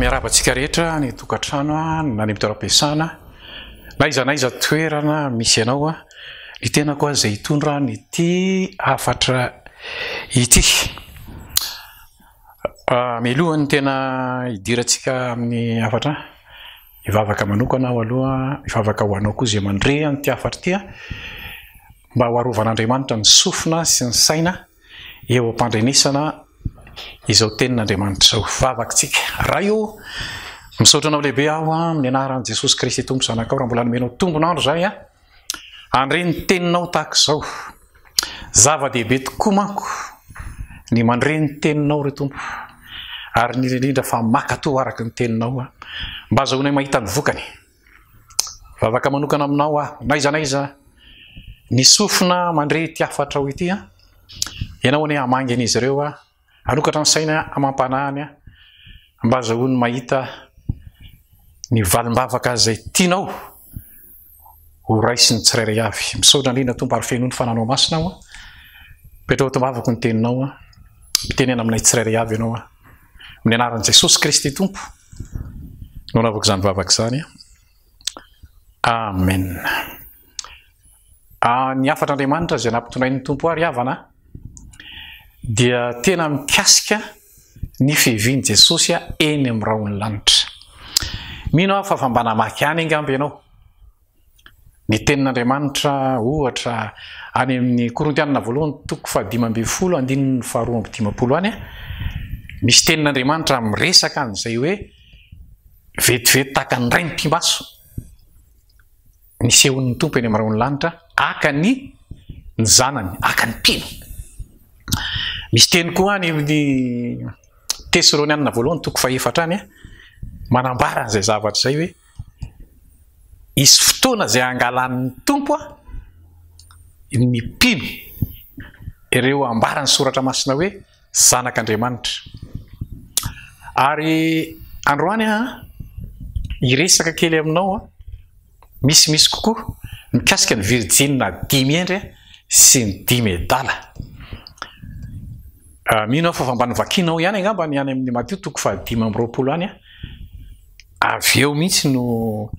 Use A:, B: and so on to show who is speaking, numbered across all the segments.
A: miarabantsika rehetra ny tokantrano na ny toeram-piasana na iza toerana misy ianao ny tena koa izay hitondra ny ity hafatra ity. Mialohan'ny tena hidirantsika amin'ny hafatra hivavaka manokana aho aloha, hivavaka ho anao koa izay mandre an'ity hafatra ity mba ho arovan'Andriamanitra ny sofina sy ny saina eo am-pandrenesana izao tenin'Andriamanitra izao. Vavakantsika raha io misaotra anao lehibe aho amin'ny anaran'i Jesosy Kristy Tompo zanakao, raha mbola nomenao tombonandro zay andre ny teninao tahaka izao. Zava-dehibe tokoa manko ny mandre ny teninao re Tompo, ary ny indrindra fa makatao araka ny teninao mba azahoanay mahita ny vokany. Vavaka manokana aminao naiza ny sofina mandre ity hafatra ho ity ianao ane hamangy an'izy ireo anokatra ny saina amam-panahany mba azahoany mahita ny valim-bavaka izay tianao ho raisy ny tsirairay avy. Misaotra indrindra Tompo ary fenoany fananao masina aho petrao tombavako ny teninao mitenena aminay tsirairay avy ianao amin'ny anaran'i Jesosy Kristy Tompo no navako izany vavaka izany. Amen. Ny hafatr'Andriamanitra izay nampitondrain'ny Tompo ary havana dia tena mikasika ny fihevian'i Jesosy eny amin'ny rahony lanitra. Mino aho fa mba namaky any angamba ianao ny tenin'Andriamanitra ohatra any amin'ny Korintianina voalohany toko 5:12 any misy tenin'Andriamanitra miresaka an'izay hoe vetivety tahaka ny ray ny mpimbaso nisehon'ny Tompo eny amin'ny rahony lanitra aka ny zanany, aka ny mpino. Misy teny koa any amin'ny Tesalonianina voalohany toko 4 any manambara an'izay zavatra izay hoe isy fotoana izay angalan'ny Tompo ny mpino ireo ambarany soratra masina hoe zanak'Andriamanitra. Ary androany iresaka kely aminao misy kokoa mikasika ny virjina 5 endry sy ny 10 medala. Mino aho fa mba nivakinao ihany angamba ny any amin'ny Mateo toko 5:20 any avy eo mihitsy no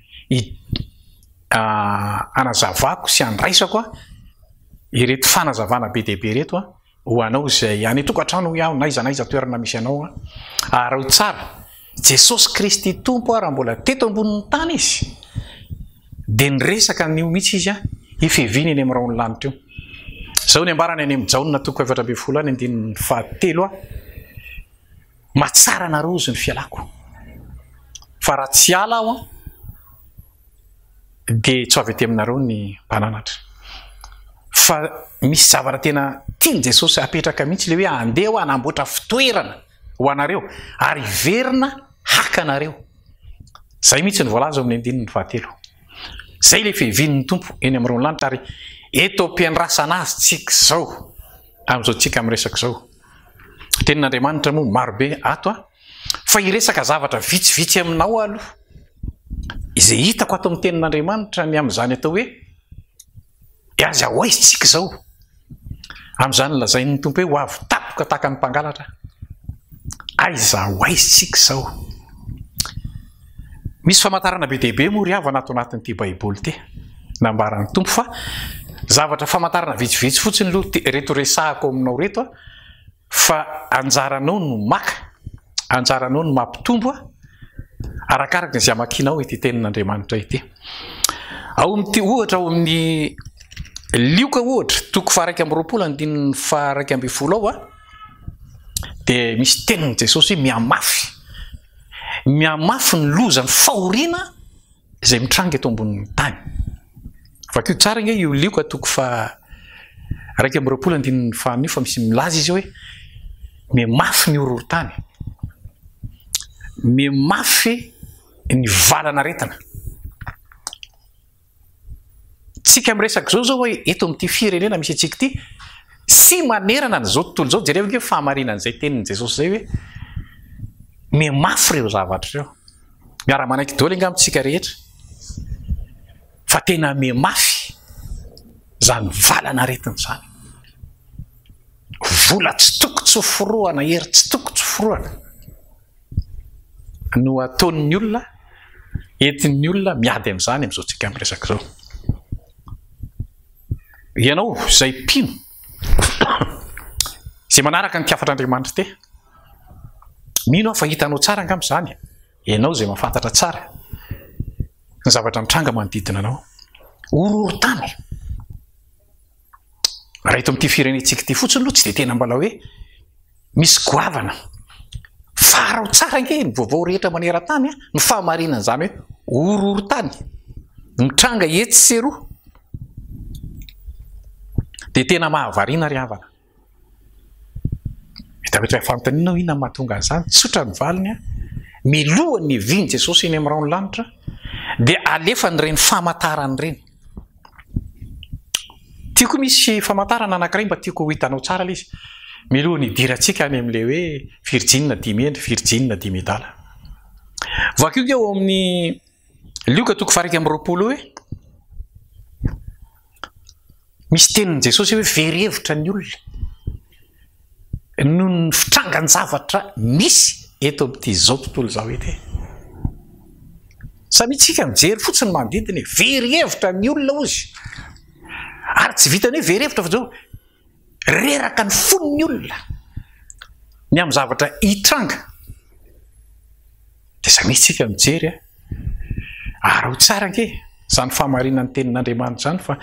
A: anazavako sy andraisako ireto fanazavana be dehibe reto ho anao izay any tokantrano iaho naiza toerana misy anao ary ho tsara Jesosy Kristy Tompo raha mbola teto ambonin'ny tany izy dia niresaka n'io mihitsy izy ifeviany eny amin'ny rahony lanitra io. Zao ny ambarany any amin'ny Jaonina toko 4:7 any 7 matsara na rozy ny fialako fa raha tsy ala aho dia tsy avy aty aminareo ny mpananatra. Fa misy zavatra tena tiany Jesosy apetraka mihitsy le hoe andeha anamboatra fitoerana ho anareo ary verina haka anareo. Zay mihitsy ny voalaza amin'ny 7. Zay le fihevian'ny Tompo eny amin'ny rahony lanitra ary eto ampiandrasana azy tsika zao amin'izao tsika miresaka zao. Tenin'Andriamanitra moa marobe ato fa iresaka zavatra vitsivitsy aminao aloha izay hitako ato amin'ny tenin'Andriamanitra ny amin'izany atao hoe aza ho aizy tsika zao. Amin'izany lazain'ny Tompo hoe ho avy tapoka tahaka ny mpangalatra aiza ho aizy tsika zao. Misy famantarana be dehibe moa ry havana ato anatin'ity baiboly ity nambaran'ny Tompo fa zavatra famantarana vitsivitsy fotsiny reto resahako aminao reto fa anjaranao no maka, anjaranao no mampitombo arakaraka izay amakinao ity tenin'Andriamanitra ity. Ao ohatra ao amin'ny Lioka ohatra toko 2:20 dia misy tenin'i Jesosy miamafy ny loza ny fahoriana izay mitranga eto ambonin'ny tany. Vakio tsara nge io Lioka toko 2:20 fa misy milaza izy hoe miamafy ny horohorontany, miamafy ny valana retana. Tsika miresaka zao hoe eto amin'ity firenena misy antsika ity sy manerana n'izao tontolo zao jereo hoe fahamarinan'izay tenin'i Jesosy zay hoe miamafy ireo zavatra ireo. Miara-manaiky daholo angamba tsika rehetra fa tena miamafy zany valana retina zany. Vola tsy toko tsy foroana, hery tsy toko tsy foroana. no ataon'ny olona entin'ny olona miady amin'izany amin'izao tsika miresaka zao. Ianao izay mpino izay manaraka ny tiafatr'Andriamanitra te, mino aho fa hitanao tsara angam'izany, ianao izay mahafantatra tsara ny zavatra mitranga manodidina anao. Orohoro-tany raha eto amin'ity firenentsika ity fotsiny aloha tsy dia tena mbola hoe misy goavana farao tsara ange ny vaovao rehetra maneran-tany ny fahamarinana izany hoe orohoro-tany mitranga etsy sy eroa dia tena mahavariana ry havana. Metapetra fantaninao inona mahatonga an'izany, tsotra ny valiny milohan'ny viany Jesosy eny amin'ny raony lanitra dia alefa ny reny famantarany reny. Tiako misy famantarana anankiray mba tiako ho hitanao tsara ilay izy. Milohan'ny idirantsika any amin'ilay hoe Virgine dimy endry, Virgine dimy edala. Vakio eo amin'ny Luka 12:20 hoe misy tenin'i Jesosy hoe very hevitra ny olona noho ny fitrangany zavatra misy eto amin'ity zao tontolo izao ety. Samitsika mijery fotsiny manodidina very hevitra ny olona ozy, ary tsy vitany hoe very hevitra fa zao reraka ny fon'ny olona ny amin'ny zavatra hitranga. Dia samitsika mijery ary ho tsara ange izany fahamarinana ny tenin'Andriamanitra izany, fa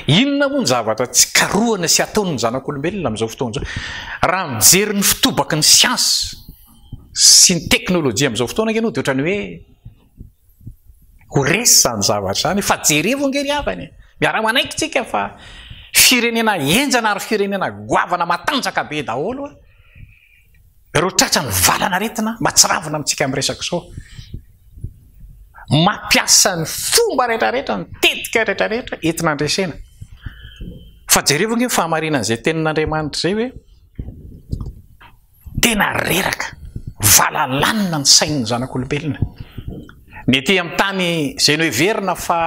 A: inona moa ny zavatra tsy karohana sy ataon'ny zanak'olombelona amin'izao fotoana izao. Raha mijery ny fitobaky ny siansy sy ny teknôlôjia amin'izao fotoana ianao dia ohatrany hoe ho resy izany zavatra izany, fa jerevo angery havany. Miara-manaiky tsika fa firenena enjana ary firenena goavana matanjaka be daholo ireo tratra ny valana retina matsiravina amintsika amin'ny resaka izao, mampiasa ny fomba rehetrarehetra, ny tetika rehetrarehetra entina andresena. Fa jerevo ange fahamarinana izay tenin'Andriamanitra izay hoe tena reraka valalanina ny sain'ny zanak'olombelona. Mety amin'ny tany izay no heverina fa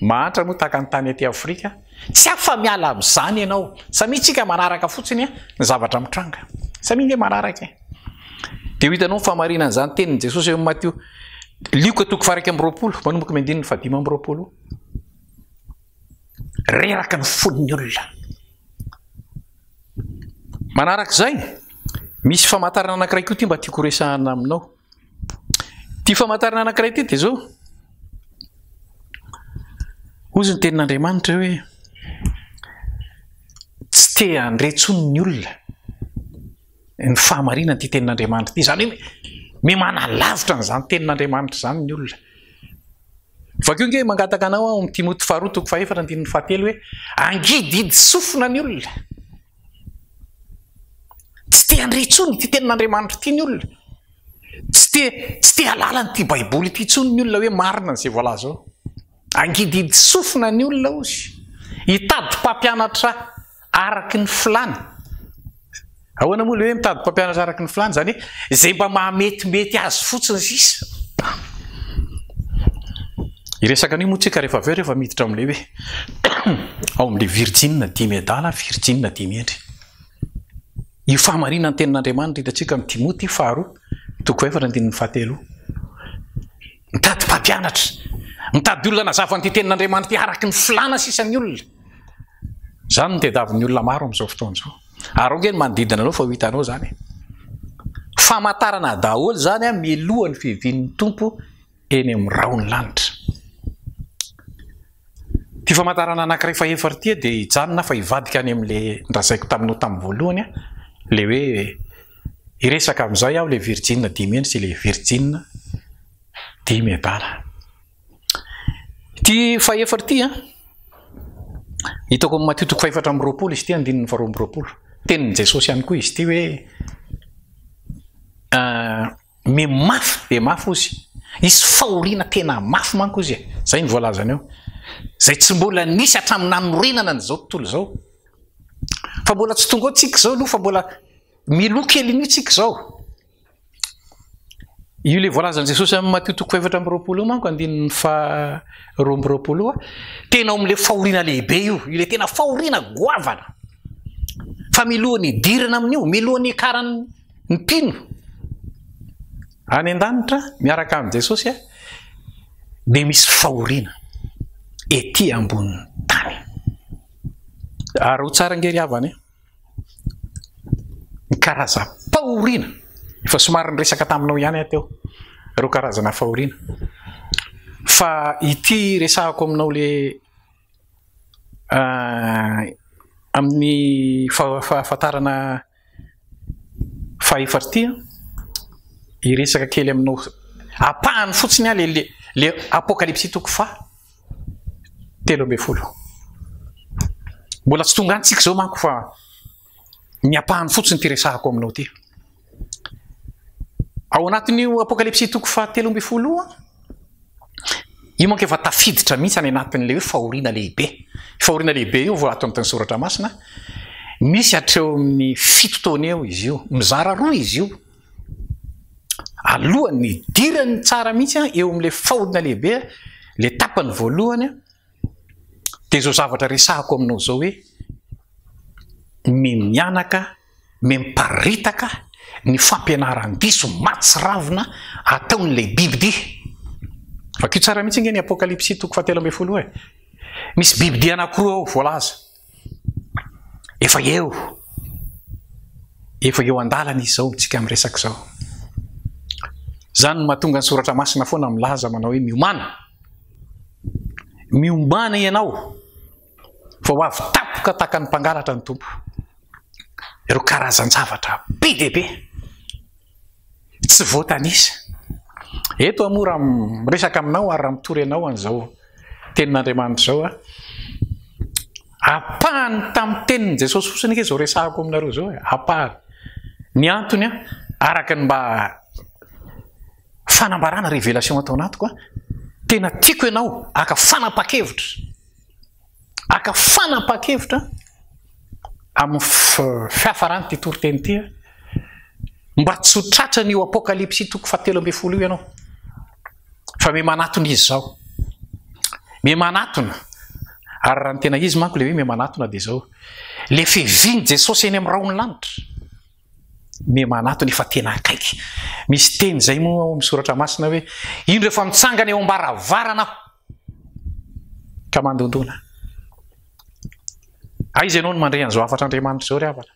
A: mahantra moa tahaka ny tany aty Afrika, tsy afa miala amin'izany ianao, samitsika manaraka fotsiny ny zavatra mitranga, saminge manaraka. Dia ho hitanao fahamarinana izany tenin'i Jesosy eo amin'ny Matteo Luka 12:20 manomboka 5:20 reraka ny fon'ny olona. Manaraka izay misy famantarana anankiray koa ty mba tiako resahana aminao. Ty famantarana anankiray ty dia zao, ozy ny tenin'Andriamanitra hoe tsy te handretsony ny olona ny fahamarinana ty tenin'Andriamanitra ty, izany hoe manalavitra n'izany tenin'Andriamanitra izany ny olona. Vakeo nge mangataka anao ao amin'ny Timoty 2:4-7 hoe angididy sofina ny olona, tsy te handretsony ty tenin'Andriamanitra ty ny olona, tsy te halala nyty baiboly ty tsony ny olona hoe marina n'izay voalaza ao. Angididy sofina ny olona ozy, hitady mpampianatra araky ny filany. Ahoana moa le hoe mitady mpampianatra araky ny filany, zany izay mba mahametimety azy fotsiny sisa. Iresaka an'io moa tsika rehefa aveo rehefa miditra amin'ilay hoe ao amin'ilay Virgine dimy edala, Virgine dimy endry. Io fahamarinana ny tenin'Andriamanitra hitantsika amin'ny Timoty 2:4-7. Mitady mpampianatra, mitady olona nazava ny tenin'Andriamanitra ty araky ny filana sisan'ny olona. Izany no tediavin'ny olona maro amin'izao fotoana izao. Ary nge ny manodidina anao fa ho hitanao izany. Famantarana daholo izany milohan'ny fivian'ny tompo eny amin'ny raony lanitra. Ty famantarana anankiray faefatra ty dia hijanona fa hivadika any amin'ilay ndrazaiko taminao tamin'ny voalohany, le hoe iresaka amin'izay aho le Virgine dimy endry sy le Virgine dimy edala. Ty faefatra ty hitako amin'ny Matteo 4:20 izy ty 2:20. Tenin'i Jesosy ihany koa izy ty hoe mafy be mafy ozy, isy fahoriana tena mafy manko izy. Zay ny voalazany eo, zay tsy mbola nisy hatramin'ny nanorenana n'izao tontolo izao. Fa mbola tsy tonga ao tsika izao aloha, fa mbola miloa kely ny tsika izao. Io le voalazan'i Jesosy amin'ny Matteo 4:20 manko 2:20 tena amin'ilay fahoriana lehibe io le tena fahoriana goavana. Fa milohan'ny idirana amin'io, milohan'ny karan'ny mpino. any an-danitra miaraka amin' Jesosy dia misy fahoriana ety ambonin'ny tany. Ary ho tsara ngery havany ny karazam-pahoriana efa somary niresaka taminao ihany teo ireo karazana fahoriana, fa ity resahako aminao le amin'ny fahafantarana fahefarty iresaka kely aminao apahany fotsiny le apokalipsy 3:10. Mbola tsy tonga antsika zao manko fa ny apahany fotsiny ty resahako aminao ty. Ao anatin'io apokalipsy 3:10 io manko efa tafiditra mihitsy any anatin'le hoe fahoriana lehibe. Fahoriana lehibe io vao ato anatin'ny soratra masina misy hatreo amin'ny 7 taona eo izy io, mizara 2 izy io. Alohan'ny dirany tsara mihitsy eo amin'le fahoriana lehibe, le tapany voalohany dia zao zavatra resahako aminao zao hoe mianaka, miparitaka ny fampianaran-diso matsiravina ataon'le bibidia. Fa kio tsara mihitsy nge ny apokalipsy 3:10 misy bibidia anankiroa ao voalaza. Efa eo andalana izy zao mitsika miresaka zao. Zany no mahatonga ny soratra masina foana milaza manao hoe miomana ianao fa ho avy tapoka tahaka ny mpangalatra ny tompo. Ireo karazan-javatra be dia be tsy voatanisa. Eto moa raha miresaka aminao ary raha mitory anao an'izao tenin'Andriamanitra zao apahany tamin'ny tenin'i Jesosy fotsiny ke zao resahako aminareo zao apahany. Ny antony araka ny mba fanambarana révélation atao anatiko tena tiako ianao aka fanapakevitra amin'ny fiafarany ty toriteny ty mba tsy ho tratra n'io apokalipsy 3:10 io ianao. Fa me manatona izy zao, me manatona. Ary raha ny tena izy manko le hoe me manatona dia zao le fehviany Jesosy eny amin'ny raony lanitra me manatona efa tena akaiky. Misy teny zay moa amin'ny soratra masina hoe ino rehefa mitsangana eo ambaravarana ka mandondona. Aiza ianao no mandre an'izao afatr'Andriamanitra zao ry havana?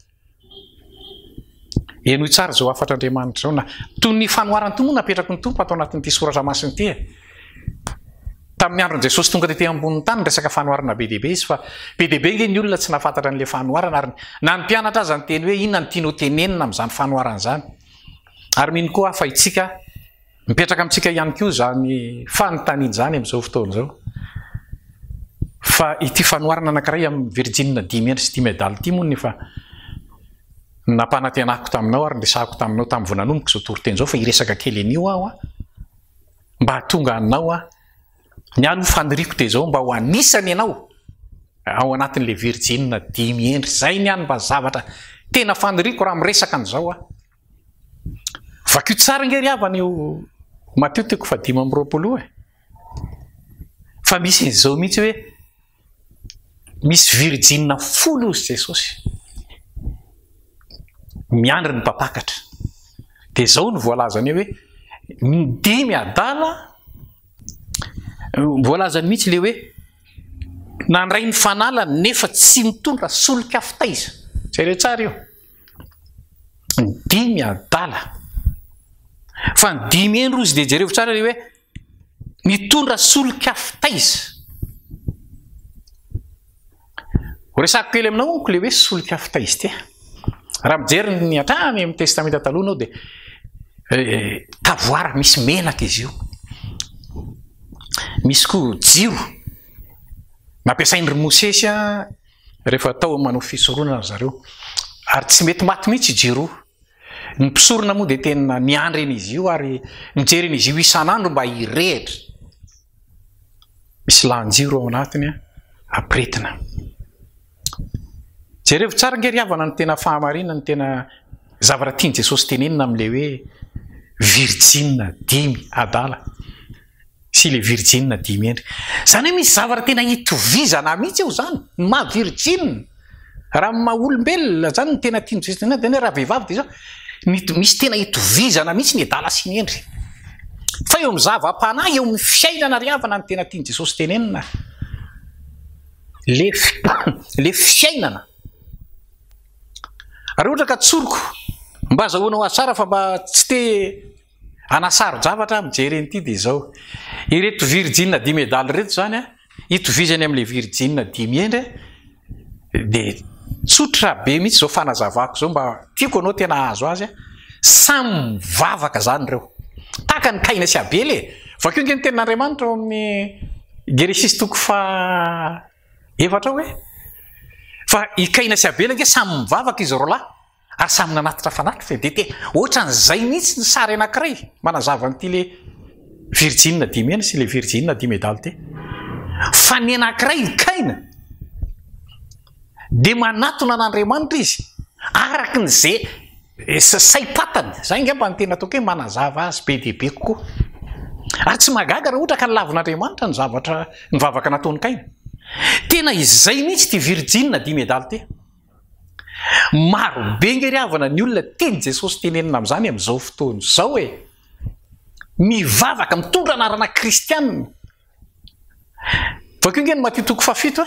A: Enoy tsara zao afatr'Andriamanitra zao na toy ny fanoharany tompo napetrako ny tompo atao anatin'ity soratra masina ity. Tamin'ny andron' Jesosy tonga tety ambonin'ny tany resaka fanoharana be dehibe izy, fa be dehibe nge ny olona tsy nafantatra an'le fanoharana ary na ny mpianatra aza ny teny hoe inona ny tianao tenenina amin'izany fanoharana zany. Ary mino koa fa itsika mipetraka amintsika ihany koa zany fanontaniana zany amin'izao fotoana zao. Fa ity fanoharana anankiray amin'ny Virgine 5 sy 10 médaille ity moa nefa nampanantenako taminao ary resahako taminao tamin'ny vao nanomboka zao toriteny zao fa iresaka kely an'io aho mba hatonga anao ny ano faniriko dia zao mba ho anisany ianao ao anatin'le Virgine 5 zay ny any mba zavatra tena faniriko raha miresaka an'izao fa kio tsara ngery havana io Matteo 5:20 fa misy izao mihitsy hoe misy Virgine 10 ozy Jesosy miandry ny mpapakatra dia zao ny voalazany hoe ny 5 adala voalazany mihitsy le hoe nandray ny fanala nefa tsy mitondra solika fitaiza. Zay re tsara io ny 5 adala fa ny 5 andro izy dia jereo tsara le hoe mitondra solika fitaiza. Resako kely aminao onko le hoe solika fitaiza ty. Raha mijery ny hatrany amin'ny testamenta taloha anao dia tavoara misy menaka izy io, misy koa jiro nampiasain'ry Mosesy rehefa tao manao fisorona zareo ary tsy mety maty mihitsy jiro. Ny mpisorona moa dia tena niandry eny izy io ary mijery eny izy io isan'andro mba hirehitra. Misy lahan-jiro ao anatiny ampiretina. Jereo tsara ngery havana ny tena fahamarina ny tena zavatra tiany Jesosy tenenina amin'le hoe Virgine 5 adala sy le Virgine 5 endry. Zany hoe misy zavatra tena hitovizana mihitsy eo zany ny maha Virgine raha maha olombelona zany ny tena tiany Jesosy tenena raha vehivavy dia zao misy tena hitovizana mihitsy ny adala sy ny endry fa eo amin'ny zava-panahy eo amin'ny fiainana riavana ny tena tiany Jesosy tenenina le fiainana raha ohatra ka tsoroko mba azahoana ho azy tsara fa mba tsy te anasaro javatra mijery an'ity dia zao ireto virgine 10 médaille reto zany a hitovizany amin'le virgine 10 endry dia tsotra be mihitsy zao fanazavako zao mba tiako anao tena azo azy a samy mivavaka zany reo tahaka ny Kaina sy Abely vakeo nge ny tenin'Andriamanitra ao amin'ny Genesis toko efatra hoe fa i Kaina sy Abely nge samy mivavaka izy roa lahy ary samy nanatitra fanatitra fa dia ohatran'izay mihitsy ny sary anankiray manazava n'ity le virgine 10 endry sy le virgine 10 médaille ty fa ny anankiray i Kaina dia manatona an'Andriamanitra izy araka n'izay saipatany zay ngamba ny tena ataoko hoe manazava azy be dia be kokoa ary tsy magaga raha ohatra ka nilavin'Andriamanitra ny zavatra ny vavaka nataony Kaina tena izay mihitsy ty virgine 10 médaille ty maro be ngeriavana ny olona tiany Jesosy tenenina amin'izany amin'izao fotoana zao hoe mivavaka mitondra anarana kristianina vakeo nge ny Matthieu toko 7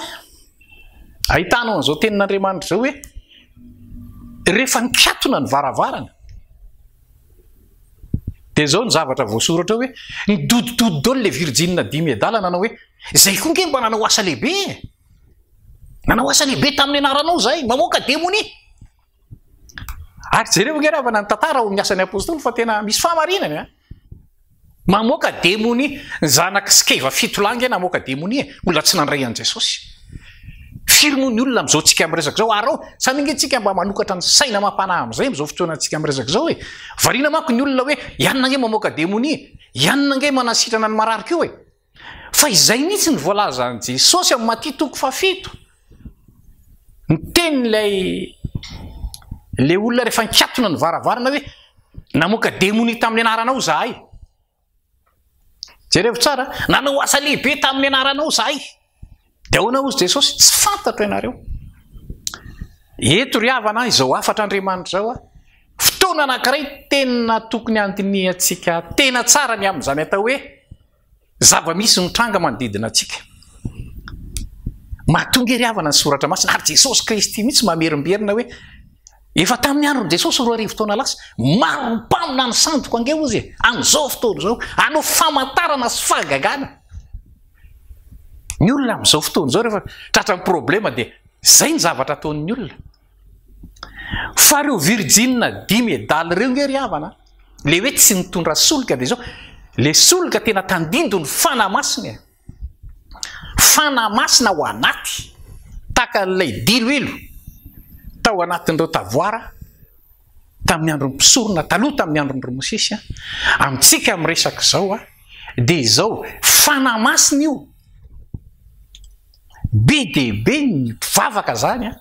A: ahitanao an'izao tenin'Andriamanitra zao hoe rehefa nikatona ny varavarana dia zao ny zavatra voasoratra hoe nidodidody dolo le virgine 10 médaille nanao hoe zay koa nge mba nanao asa lehibe tamin'ny anaranao zay mamoaka démonie ary jereo nge ravana ny tantara ao miasan'ny apôstoly fa tena misy fahamarinany a mamoaka démonie ny zanaka Skeva 7 lahy nge namoaka démonie olona tsy nandray an Jesosy firy moa ny olona am'izao tsika miresaka zao arao samy nge tsika mba manokatra ny saina mampanahy am'izay am'izao fotoana tsika miresaka zao hoe variana manko ny olona hoe ianona nge mamoaka démonie ianona nge manasitrana ny mararika io fa izay mihitsy ny voalaza an Jesosy amin'ny Matthieu toko 7 ny tenin'ilay le olona rehefa nikatona ny varavarana hoe namoaka démonie tamin'ny anaranao zahay jerevo tsara nanao asa lehibe tamin'ny anaranao zahay dia ahoana ozy Jesosy tsy fantatro ianareo eto ry havana izao afatra Andriamanitra zao a fotoana anankiray tena tokony andiniantsika tena tsara ny amin'izany atao hoe zava-misy mitranga manodidina atsika mahatonga ry havana ny soratra masina ary Jesosy Kristy mihitsy mamerimberina hoe efa tamin'ny andron' Jesosy 4 arivo taona lasa maro mpamina ny sandoko ange ozy amin'izao fotoana zao anao famantarana sy fahagagana ny olona amin'izao fotoana zao rehefa tratra ny problema dia zay ny zavatra ataon'ny olona fa reo virgine 10 médaille reo nge ry havana le hoe tsy nitondra solika dia zao le solika tena tandindo ny fanamasina ho anaty taka n'ilay diloilo tao anatin'ireo tavoara tamin'ny andron'ny mpisorona taloha tamin'ny andron'ireo Mosesy amintsika miresaka zao dia zao fanamasina io be dia be ny mpivavaka zany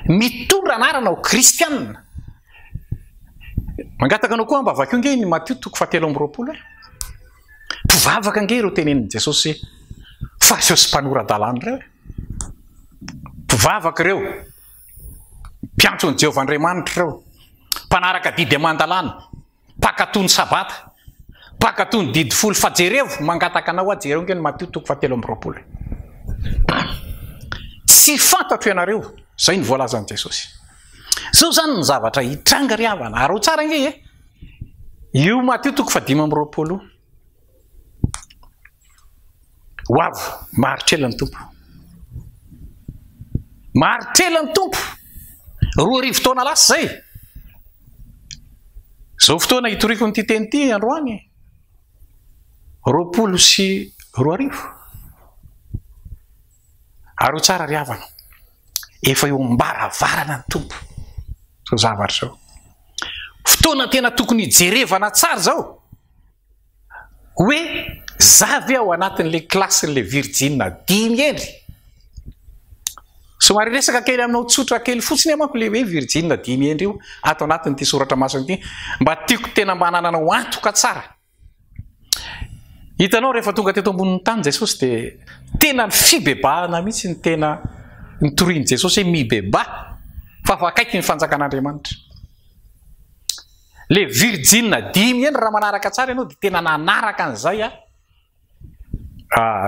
A: mitondra anarana ho kristianina mangataka anao koa mba vakeo nge ny Matthieu toko 7 mpivavaka nge ireo tenenin' Jesosy fariseo sy mpanoradalany reo mpivavaka reo mpiantson'ny Jehovahandriamanitra reo mpanaraka didy amandalana mpakatony sabata mpakatony didy folo fa jerevo mangataka anao jereo nge ny Matthieu toko 7 tsy fantatro ianareo zay ny voalazan'i Jesosy zao zany ny zavatra hitranga ry havana ary ho tsara nge io Matthieu toko 5 ho avy maharitrelany tompo maharitrelany tompo 4 arivo taona lasa zay zao fotoana hitoriko nyity teny ity androany 20 sy 4 arivo ary ho tsara ry havana efa eo mbaravarana ny tompo zao zavatra zao fotoana tena tokony hijerevana tsara zao hoe zavy ao anatin'le klasin'le virgine 10 endry somary resaka kely aminao tsotra kely fotsiny manko le hoe virgine 10 endry io ato anatin'ity soratra masina ity mba tiako tena mba hanananao antoka tsara hitanao rehefa tonga teto ambonin'ny tany Jesosy dia tena ny fibebahana mihitsy ny tena nitorian'i Jesosy hoe mibeba fa afakaiky ny fanjakan'Andriamanitra le virgine dimy eny raha manaraka tsara ianao dia tena nanaraka an'izay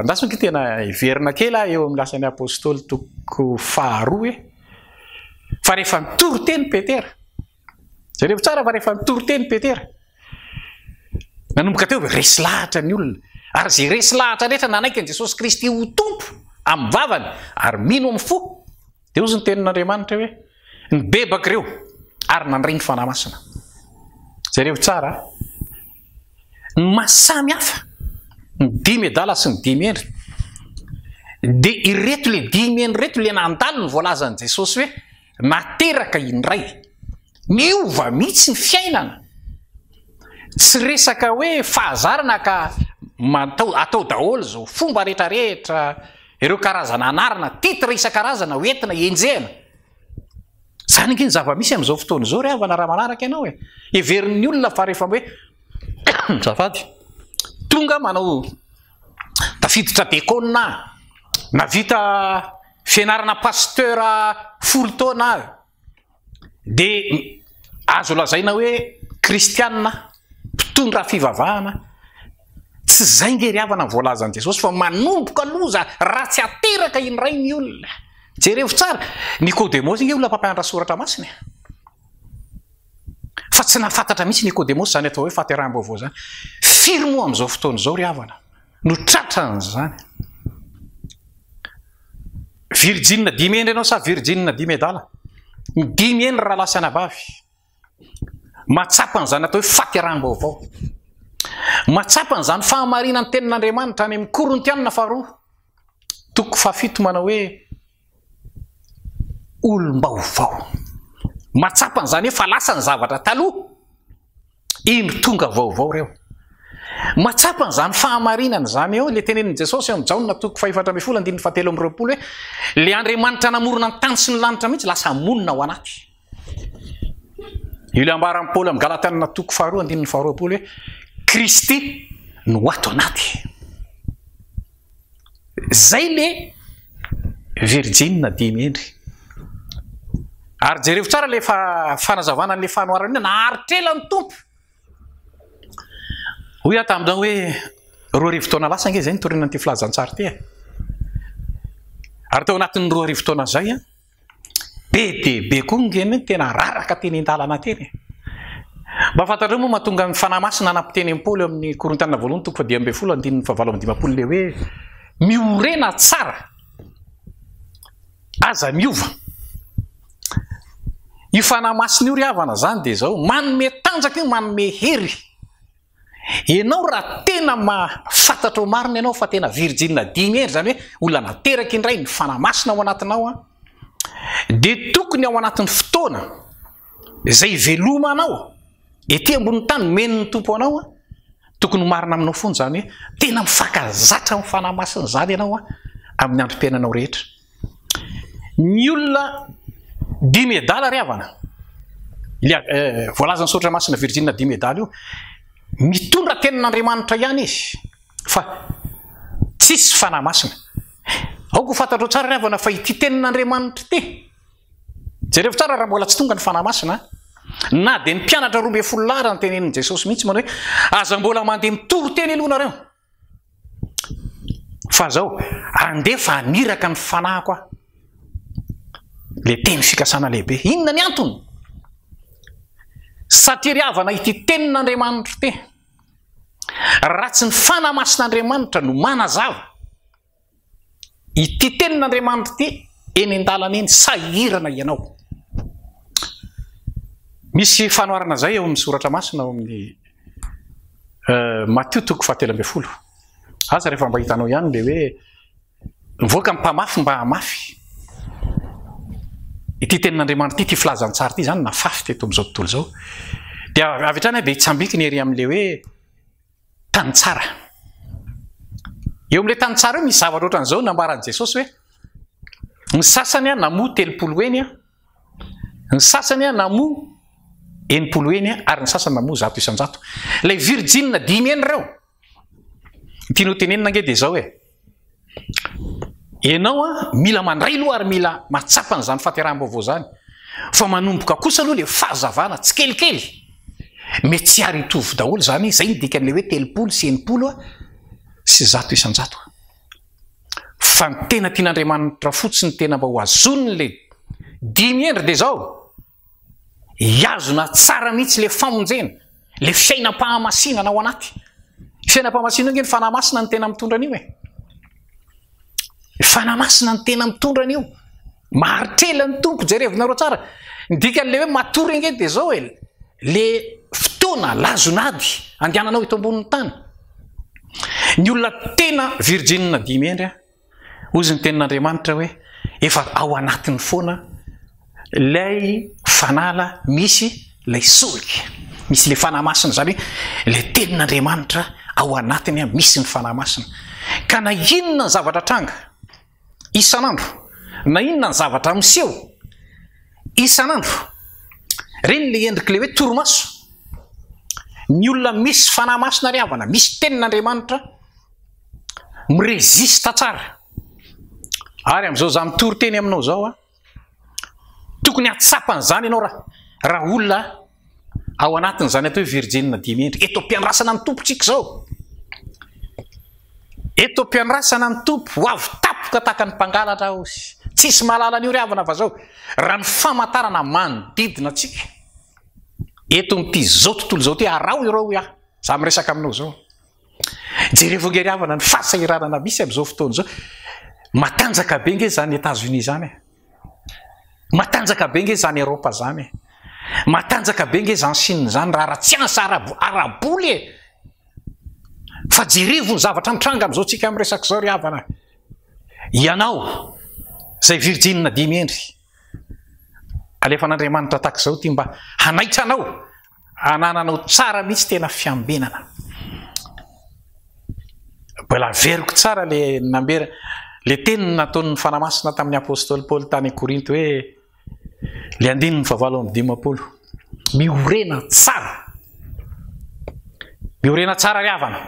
A: ndasonky tena iverina kely eo amin'ny lasan'ny apôstôly toko faharoa hoe fa rehefa nitoro teny Petera, zareo tsara fa rehefa nitoro teny Petera nanomboka teo hoe resy lahatra ny olona, ary zay resy lahatra rehetra nanaiky an Jesosy Kristy ho tompo amin'ny vavany ary mino amin'ny fo, dia ozy ny tenin'Andriamanitra hoe nibebaka ireo ary nandray ny fanahy masina. Zareo tsara ny mahasamy hafa ny dimy adala sy ny dimy endry dia ireto le dimy endry reto le nandalo ny voalazan'i Jesosy hoe nateraka indray miova mihitsy ny fiainana, tsy resaka hoe fahazarana ka atao daholo zao fomba rehetrarehetra, ireo karazana anarana titra isan-karazana hoentina enjehana. Zany nge ny zava-misy amin'izao fotoana izao ry havana raha manaraka ianao heverin'ny olona fa rehefa hoe zafady tonga manao tafiditra bekona navita fianarana pasteur folo taona dia azo lazaina hoe kristianina mpitondra fivavahana. Tsy zay nge ry havana voalazan'i Jesosy fa manomboka loza raha tsy ateraka indray ny olona. Jereo tsara Nikodemosy nge olona mpampianatra soratra masina, fa tsy nafantatra mihitsy Nikodemosy zany atao hoe faterahm-baovao zany. Firy moa amin'izao fotoana izao ry havana no tratran'izany. Virgine dimy endry ianao sa virgine dimy adala? Ny dimy endry raha lasa anabavy matsapa an'izany atao hoe faterahm-baovao, matsapa an'izany fahamarina ny tenin'Andriamanitra any amin'ny Korintianina faharoa toko fahafito manao hoe olom-baovao, matsapa an'izany hoe fa lasa ny zavatra taloha iny tonga vaovao reo, matsapa an'izany fahamarinana zany eo le tenenin'i Jesosy eo amin'ny Jaona toko faha-4 ambin'ny folo andininy fahatelo amby roapolo hoe le Andriamanitra namorona ny tany sy ny lanitra mihitsy lasa monina ao anaty. Io le ambaran'i Paoly amin'ny Galatiana toko faharoa andininy faharoapolo hoe Kristy no ato anaty. Zay le virgine dimy endry. Ary jereo tsara le fanazavana le fanoarana naharitrela ny tompo. Hoy aho tamin'izao hoe 2 arivo taona lasa nge zay nitoriana an'ity filazantsara ty. Ary tao anatin'ny 2 arivo taona zay be dia be koa ngeny tena raraka teny an-dalana teny. Mba fantatreo moa mahatonga ny fanahy masina nampiteny amin'ny Paoly amin'ny Korintianina voalohany toko 10 andininy 7 le hoe miorena tsara aza miova. Io fanahy masina io ry havana zany dia zao manome tanjaka io, manome hery. Ianao raha tena mahafantatra ho marina ianao fa tena virgine dimy endry zany hoe olona nateraka indray ny fanahy masina ao anatinao dia tokony ao anatin'ny fotoana izay velomanao ety ambony tany men'ny tompo anao tokony marina aminao foana zany hoe tena mifakazatra amin'ny fanahy masina zany ianao amin'ny androm-piainanao rehetra. Ny olona dimy adala ry havana voalazan'ny soratra masina virgine dimy adala io mitondra tenin'Andriamanitra ihany izy fa tsisy fanahy masina. Aoko fantatrao tsara ry havana fa ity tenin'Andriamanitra ity jereo tsara raha mbola tsy tonga ny fanahy masina na dia ny mpianatra 12 lara ny tenenin'i Jesosy mihitsy manao hoe aza mbola mandeha mitoro teny aloha nareo fa zao andefa aniraka ny fanahiko le teny fikasana lehibe. Inona ny antony? Satria ry havana ity tenin'Andriamanitra ity raha tsy ny fanahy masin'Andriamanitra no manazava ity tenin'Andriamanitra ity eny an-dalana eny sahirana ianao. Misy fanoarana zay eo amin'ny soratra masina ao amin'ny Matteo toko 7 aza rehefa mba hitanao ihany le hoe mivoaka mpamafy mba hamafy ity tenin'Andriamanitra ity filazantsara ity zany nafafy teto amin'izao tontolo zao dia avy hatrany dia hitsambikiny ery amin'le hoe tany tsara. Eo amin'le tany tsara io misy zavatra ohatran'izao nambaran'i Jesosy hoe ny sasany namoa 30 eny ny sasany namoa 80 eny ary ny sasany namoa 100 isan-jato. Ilay virgine dimy eny reo tianao tenenina nge dia zao hoe ianao mila mandray loha ary mila matsapa n'izany faterahm-baovao zany fa manomboka kosa aloha le fahazavana tsy kelikely mety tsy ary hitovy daholo zany zay ny dikan'le hoe 30 sy 80 sy 100 isan-jato fa ny tena tian'Andriamanitra fotsiny tena mba ho azoniny le dimy endry de zao iazona tsara mihitsy le famonjena le fiainam-pahamasinana ao anaty fiainam-pahamasinana nge ny fanahymasina ny tena mitondra an'io fanahymasina ny tena mitondra an'io maritrela ny tompo jerevinareo tsara ny dikan'le hoe matory nge de zao le fotoana lazonady andehananao eto ambonin'ny tany ny olona tena virgine dimy endry ozy ny tenin'Andriamanitra hoe efa ao anatiny foana lay fanala misy lay solika misy le fanahymasina zany hoe le tenin'Andriamanitra ao anatiny misy ny fanahymasina ka na inona ny zavatra tranga isan'andro na inona ny zavatra miseho isan'andro reny le endrika le hoe toromaso ny olona misy fanahymasina ry havana misy tenin'Andriamanitra mirezista tsara ary am'izao za mitory teny aminao zao tokony atsapany zany ianao raha olona ao anatiny zany atao hoe virgine dimy endry eto ampiandrasana ny tompotsika zao eto ampiandrasana ny tompo ho avy tapoka tahaka ny mpangalatra ozy tsisy malala an'io ry havana fa zao raha ny famantarana manodidina atsika eto n'ity zao tontolo zao ty arao ireo za miresaka aminao zao jerevonge ry havana ny fahasahiranana misy am'izao fotoana zao matanjaka be nge zany États-Unis zany matanjaka be nge zany Europa zany matanjaka be nge zany Chine zany raha tsy ansa araboly fa jerevony zavatra mitranga am'izao tsika miresaka zao ry havana ianao zay virgine dimy endry alefan'Andriamanitra tahaka zao ty mba hanaitranao anananao tsara mihitsy tena fiambenana mbola veriko tsara le nambera le teniny nataon'ny fanahymasina tamin'ny apôstôly Paoly tany Korinto hoe le 9:15 miorena tsara ry havana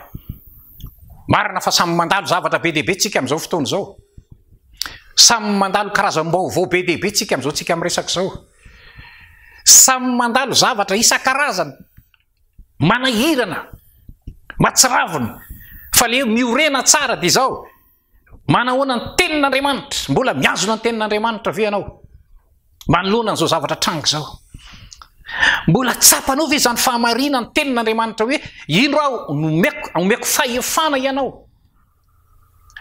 A: marina fa samy mandalo zavatra be dehibe tsika am'izao fotoana zao samy mandalo karazam-baovao be dehibe tsika am'izao tsika miresaka zao samy mandalo zavatra isan-karazany manahirana matsiravina fa le miorena tsara de zao manahoana ny tenin'Andriamanitra mbola miazona ny tenin'Andriamanitra ve anao manoloana n'izao zavatra tranga zao mbola tsapanao ve zany fahamarina ny tenin'Andriamanitra hoe ino raho nomeko fahefana ianao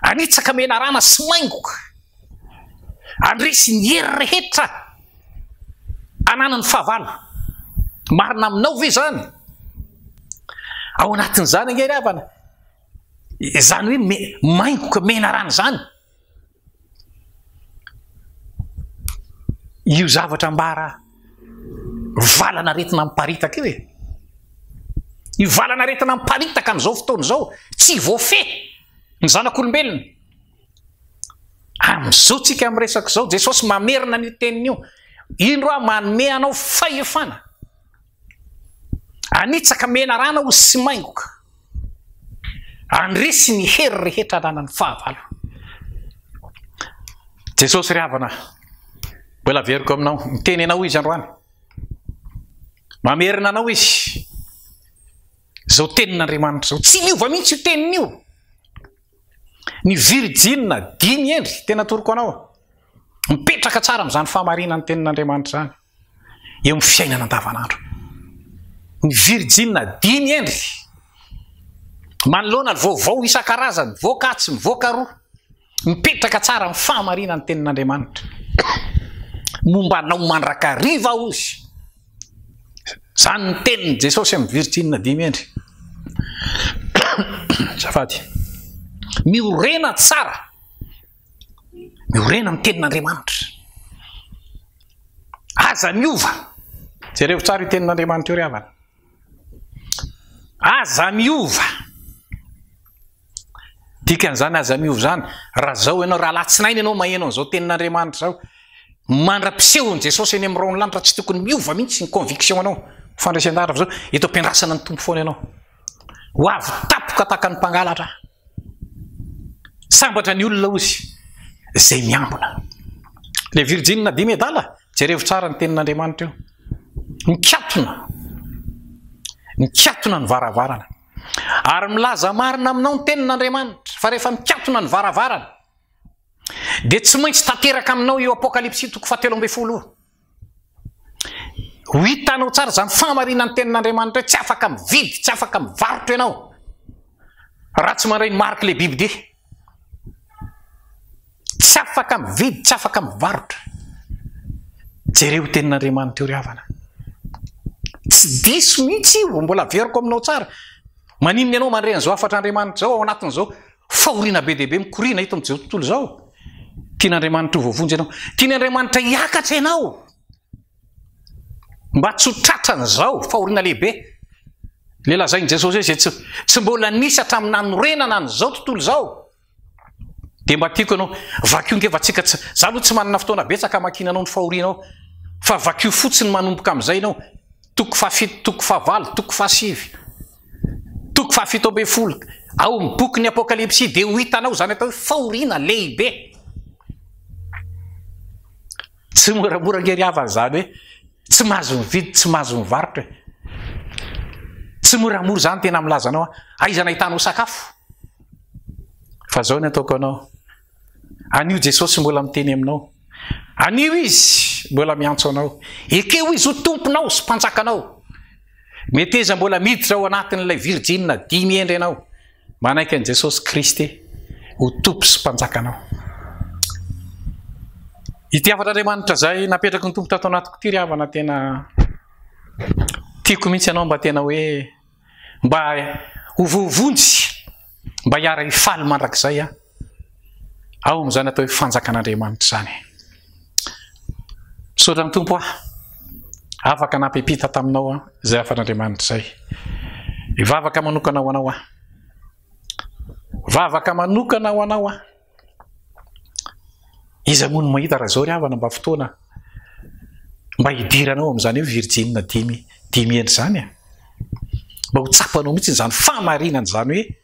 A: anitsaka menarana sy maingoka andresy ny hery rehetra ananany fahavalo marina aminao ve zany ao anatin'izany nge ry havana zany hoe maingoka menarana zany io zavatra mbara valana retina miparitaka io io valana retina miparitaka am'izao fotoana zao tsy voafe ny zanak'olombelona am'izao tsika miresaka zao Jesosy mamerina ny teniny io raha manome anao fahefana anitsaka menarana ho sy maingoka andresy ny hery rehetra ananany fahavalo Jesosy ry havana mbola veriko aminao miteny anao izy androany mamerina anao izy zao tenin'Andriamanitra zao tsy miova mihitsy io tenin'io ny virgine dimy endry tena toroko anao mipetraka tsara am'izany fahamarina ny tenin'Andriamanitra zany eo amin'ny fiainana andavanandro ny virgine dimy endry manoloana vaovao isan-karazany voakatsy mivoaka roa mipetraka tsara amin'ny fahamarina ny tenin'Andriamanitra momba anao mandrakariva ozy zany ny teniny Jesosy amin'ny virgine dimy endry zafady miorena tsara miorena amin'ny tenin'Andriamanitra aza miova jerevo tsara io tenin'Andriamanitra io ry havana aza miova dikan'izany aza miova zany raha zao ianao raha latsinainy ianao mahenao an'izao tenin'Andriamanitra zao mandra-pisehony Jesosy eny amin'ny rao ny lanitra tsy tokony miova mihitsy ny conviction anao fandraisan-dara fa zao eto ampiandrasana ny tompo foana ianao ho avy tapoka tahaka ny mpangalatra sambatra ny olona ozy zay miambona le virgine dimy edala jerevo tsara ny tenin'Andriamanitra io mikatona mikatona ny varavarana. Ary milaza marina aminao ny tenin'Andriamanitra fa rehefa mikatona ny varavarana dia tsy maintsy tanteraka aminao io Apokalipsy 7:10. Ho hitanao tsara zany famarinany tenin'Andriamanitra hoe tsy afaka mividy, tsy afaka mivarotra ianao raha tsy mandray ny mariky le biby dia. Tsy afaka mividy, tsy afaka mivarotra. Jereo tenin'Andriamanitra eo ry havana. Tsy diso mihitsy io, mbola veriko aminao tsara. Maninona ianao mandray an'izao afatr'Andriamanitra zao ao anatin'izao fahoriana be dia be mikorina hito amin'izao tontolo izao. Tian'Andriamanitra ho voavonjy ianao. Tian'Andriamanitra hiakatra ianao mba tsy ho tratran'izao fahoriana lehibe. Le lazain'i Jesosy hoe zay tsy mbola nisy hatramin'ny hanorenana an'izao tontolo izao. Dia mba tiako ianao vakio ngevantsika za aloha tsy manana fotoana betsaka makinanao ny fahorianao fa vakio fotsiny manomboka amin'izay ianao. Toko fahafito, toko fahavalo, toko fahasivy, toko fahafito amby folo ao amin'ny bokin'ny Apokalipsy dia ho hitanao zany atao hoe fahoriana lehibe. Tsy moramora ngery havana zany hoe tsy mahazo mividy, tsy mahazo mivarotra. Tsy moramora zany tena milazanao aiza nahitanao sakafo. Fa zao ny ataoko anao, anio Jesosy mbola miteny aminao, anio izy mbola miantso anao, ekeo izy ho tomponao sy mpanjakanao. Mety eza mbola miditra ao anatin'ilay virjina 5 endry ianao, manaiky an'i Jesosy Kristy ho tompo sy mpanjakanao. Ity afatr'Andriamanitra zay napetraka ny tompo tato anatiko ty ry havana, tena tiako mihitsy ianao mba tena hoe mba ho voavonjy, mba hiara hifaly mandrakizay ao amin'izany atao hoe fanjakan'Andriamanitra zany. Misaotra ny tompo afaka nampipita taminao zay afatr'Andriamanitra zay. Ivavaka manokana ho anao vavaka manokana ho anao iza moa no mahita raha zao ry havana mba fotoana mba hidiranao amin'izany hoe virjina 5 endry zany mba ho tsapanao mihitsy zany famarinany zany hoe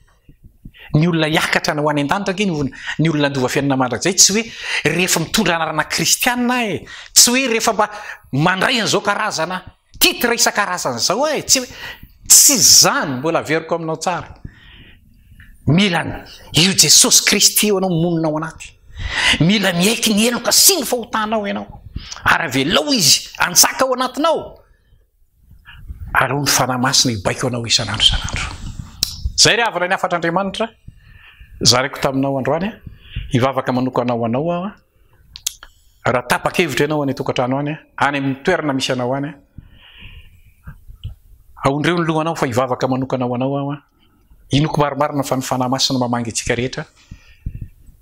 A: ny olona hiakatra na ho any an-danitra ke ny olona andova fiainana mandrakizay, tsy hoe rehefa mitondra anarana kristianina tsy hoe rehefa mba mandray an'izao karazana titra isan-karazana zao tsy zany. Mbola veriko aminao tsara, mila io Jesosy Kristy io anao monina ao anaty, mila miaiky ny eloka sy ny fahotanao ianao, ary avelao izy antsaka ao anatinao, ary ho ny fanahy masina hibaiko anao isan'andro isan'andro. Zay ry havana ny afatr'Andriamanitra zareko taminao androany, hivavaka manokana ho anao raha tapa-kevitra ianao any tokantrano any amin'ny toerana misy anao any, aondreo ny lohanao fa hivavaka manokana ho anao inoko marimarina fa ny fanahy masina mamangy antsika rehetra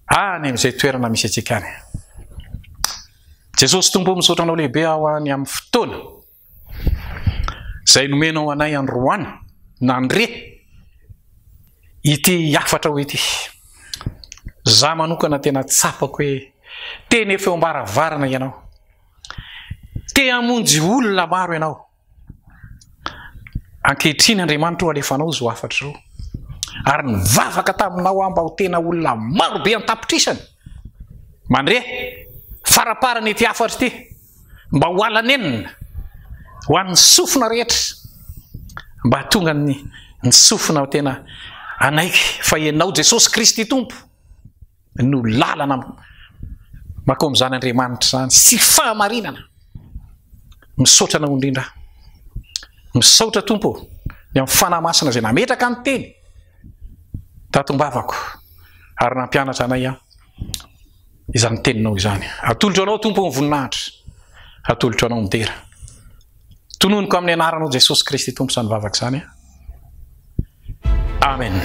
A: any amin'izay toerana misy antsika any. Jesosy tompo misaotra anao lehibe any amin'ny fotoana zay nomenao anay androany nandre ity afatra ho ity. Za manokana tena tsapako hoe teny efa eo ambaravarana ianao, te hamonjy olona maro ianao. Ankehitriny Andriamanitra ho alefanao zo afatra zao, ary nivavaka taminao mba ho tena olona maro be antapitrisany mandre faraparany ity afatra ity, mba ho alanenina ho an'ny sofina rehetra, mba tonga ny sofina tena anaiky fa ianao Jesosy Kristy tompo no lalana makao amin'izany Andriamanitra zany sy fahamarinana. Misaotra anao indrindra, misaotra tompo ny amin'ny fanahy masina zay nametraka ny teny tatom-bavako ary nampianatra anay izany teninao izany. Atolotra anao tompo ny voninahitra, atolotra anao midera. Tononiko amin'ny anaranao Jesosy Kristy tompo sany vavaka zany. Amen.